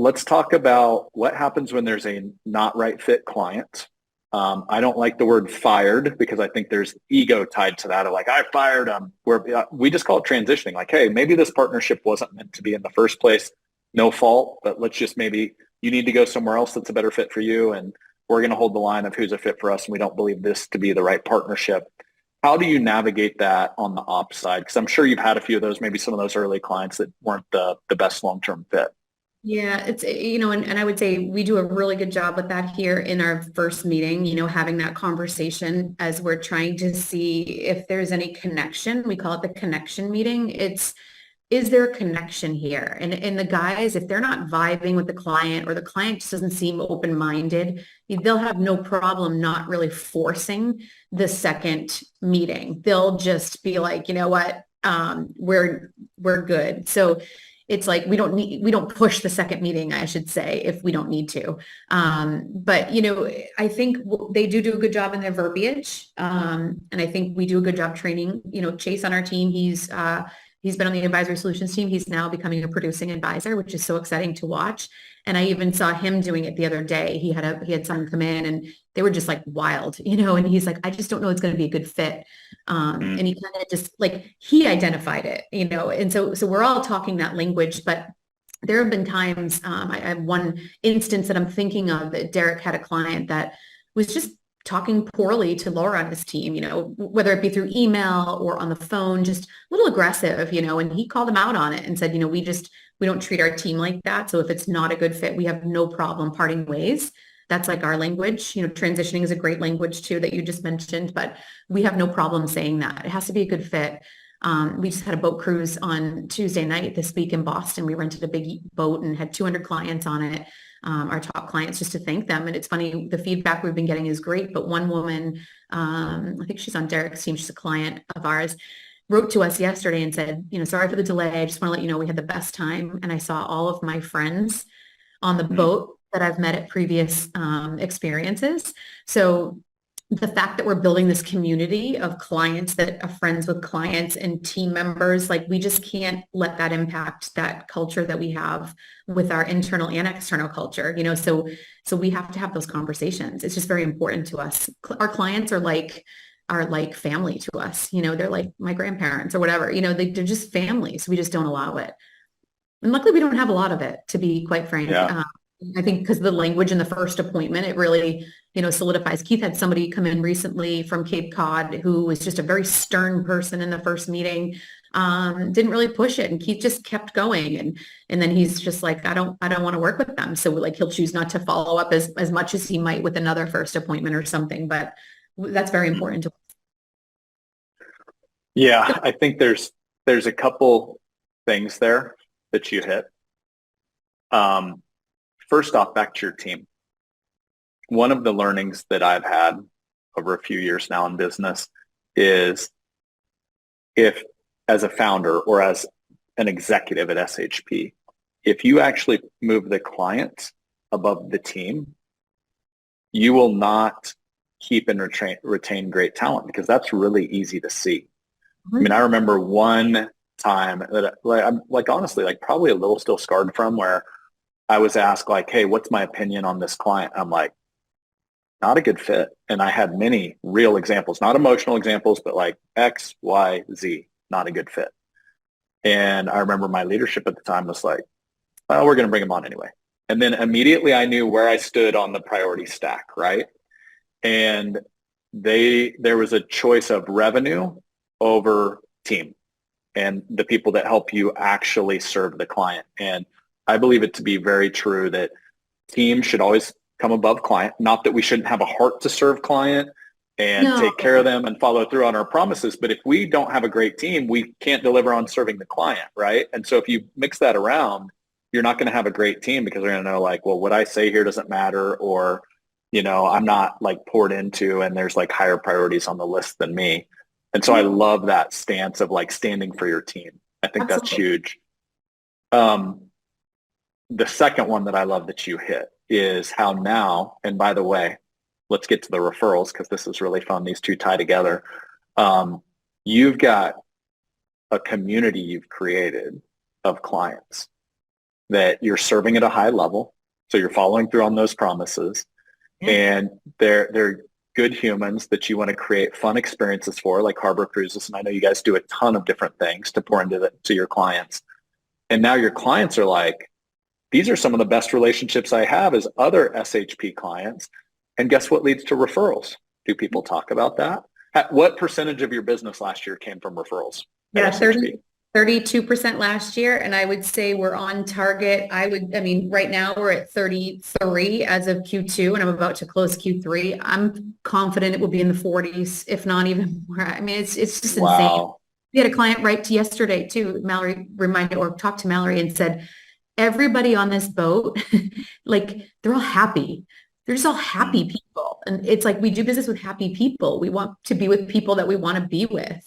Let's talk about what happens when there's a not right fit client. I don't like the word fired because I think there's ego tied to that. Of like, I fired them. We just call it transitioning. Like, hey, maybe this partnership wasn't meant to be in the first place. No fault, but let's just maybe you need to go somewhere else that's a better fit for you. And we're going to hold the line of who's a fit for us. And we don't believe this to be the right partnership. How do you navigate that on the ops side? Because I'm sure you've had a few of those, maybe some of those early clients that weren't the best long-term fit. Yeah, and I would say we do a really good job with that here in our first meeting, having that conversation as we're trying to see if there's any connection. We call it the connection meeting. Is there a connection here? And the guys, if they're not vibing with the client or the client just doesn't seem open-minded, they'll have no problem not really forcing the second meeting. They'll just be like, you know what, we're good. So it's like we don't push the second meeting, I should say, if we don't need to. But I think they do a good job in their verbiage. And I think we do a good job training, Chase on our team. He's been on the advisory solutions team. He's now becoming a producing advisor, which is so exciting to watch. And I even saw him doing it the other day. He had someone come in and they were just like wild, and he's like, I just don't know it's going to be a good fit. And he kind of just like, he identified it, and so we're all talking that language, but there have been times, I have one instance that I'm thinking of that Derek had a client that was just talking poorly to Laura on his team, whether it be through email or on the phone, just a little aggressive, and he called him out on it and said, we don't treat our team like that. So if it's not a good fit, we have no problem parting ways. That's like our language. Transitioning is a great language too that you just mentioned, but we have no problem saying that. It has to be a good fit. We just had a boat cruise on Tuesday night this week in Boston. We rented a big boat and had 200 clients on it, our top clients, just to thank them. And it's funny, the feedback we've been getting is great. But one woman, I think she's on Derek's team, she's a client of ours, wrote to us yesterday and said, sorry for the delay. I just want to let you know we had the best time. And I saw all of my friends on the boat that I've met at previous experiences. So the fact that we're building this community of clients that are friends with clients and team members, like we just can't let that impact that culture that we have with our internal and external culture, so we have to have those conversations. It's just very important to us. Our clients are like family to us, they're like my grandparents or whatever, they're just family. So we just don't allow it. And luckily we don't have a lot of it, to be quite frank. Yeah. I think because of the language in the first appointment, it really, solidifies. Keith had somebody come in recently from Cape Cod who was just a very stern person in the first meeting, didn't really push it. And Keith just kept going. And then he's just like, I don't want to work with them. So like, he'll choose not to follow up as much as he might with another first appointment or something, but that's very important to. Yeah, I think there's a couple things there that you hit. First off, back to your team. One of the learnings that I've had over a few years now in business is if, as a founder or as an executive at SHP, if you actually move the client above the team, you will not keep and retain great talent, because that's really easy to see. I mean, I remember one time that I'm like, honestly, like probably a little still scarred from, where I was asked like, hey, what's my opinion on this client? I'm like, not a good fit. And I had many real examples, not emotional examples, but like X, Y, Z, not a good fit. And I remember my leadership at the time was like, well, we're going to bring him on anyway. And then immediately I knew where I stood on the priority stack, right? And there was a choice of revenue over team and the people that help you actually serve the client. And I believe it to be very true that team should always come above client. Not that we shouldn't have a heart to serve client and No. take care of them and follow through on our promises. But if we don't have a great team, we can't deliver on serving the client, right? And so if you mix that around, you're not going to have a great team, because they're going to know like, well, what I say here doesn't matter, or, I'm not like poured into and there's like higher priorities on the list than me. And so I love that stance of like standing for your team. I think that's Absolutely. huge. The second one that I love that you hit is how now, and by the way, let's get to the referrals because this is really fun. These two tie together. You've got a community you've created of clients that you're serving at a high level. So you're following through on those promises, and they're good humans that you want to create fun experiences for, like Harbor Cruises. And I know you guys do a ton of different things to pour to your clients. And now your clients are like, these are some of the best relationships I have as other SHP clients. And guess what leads to referrals? Do people talk about that? What percentage of your business last year came from referrals? Yeah, 32% last year. And I would say we're on target. Right now we're at 33 as of Q2, and I'm about to close Q3. I'm confident it will be in the 40s, if not even more. I mean, it's just insane. We had a client write to yesterday too. Mallory reminded or talked to Mallory and said, everybody on this boat, like they're all happy. They're just all happy people. And it's like, we do business with happy people. We want to be with people that we want to be with.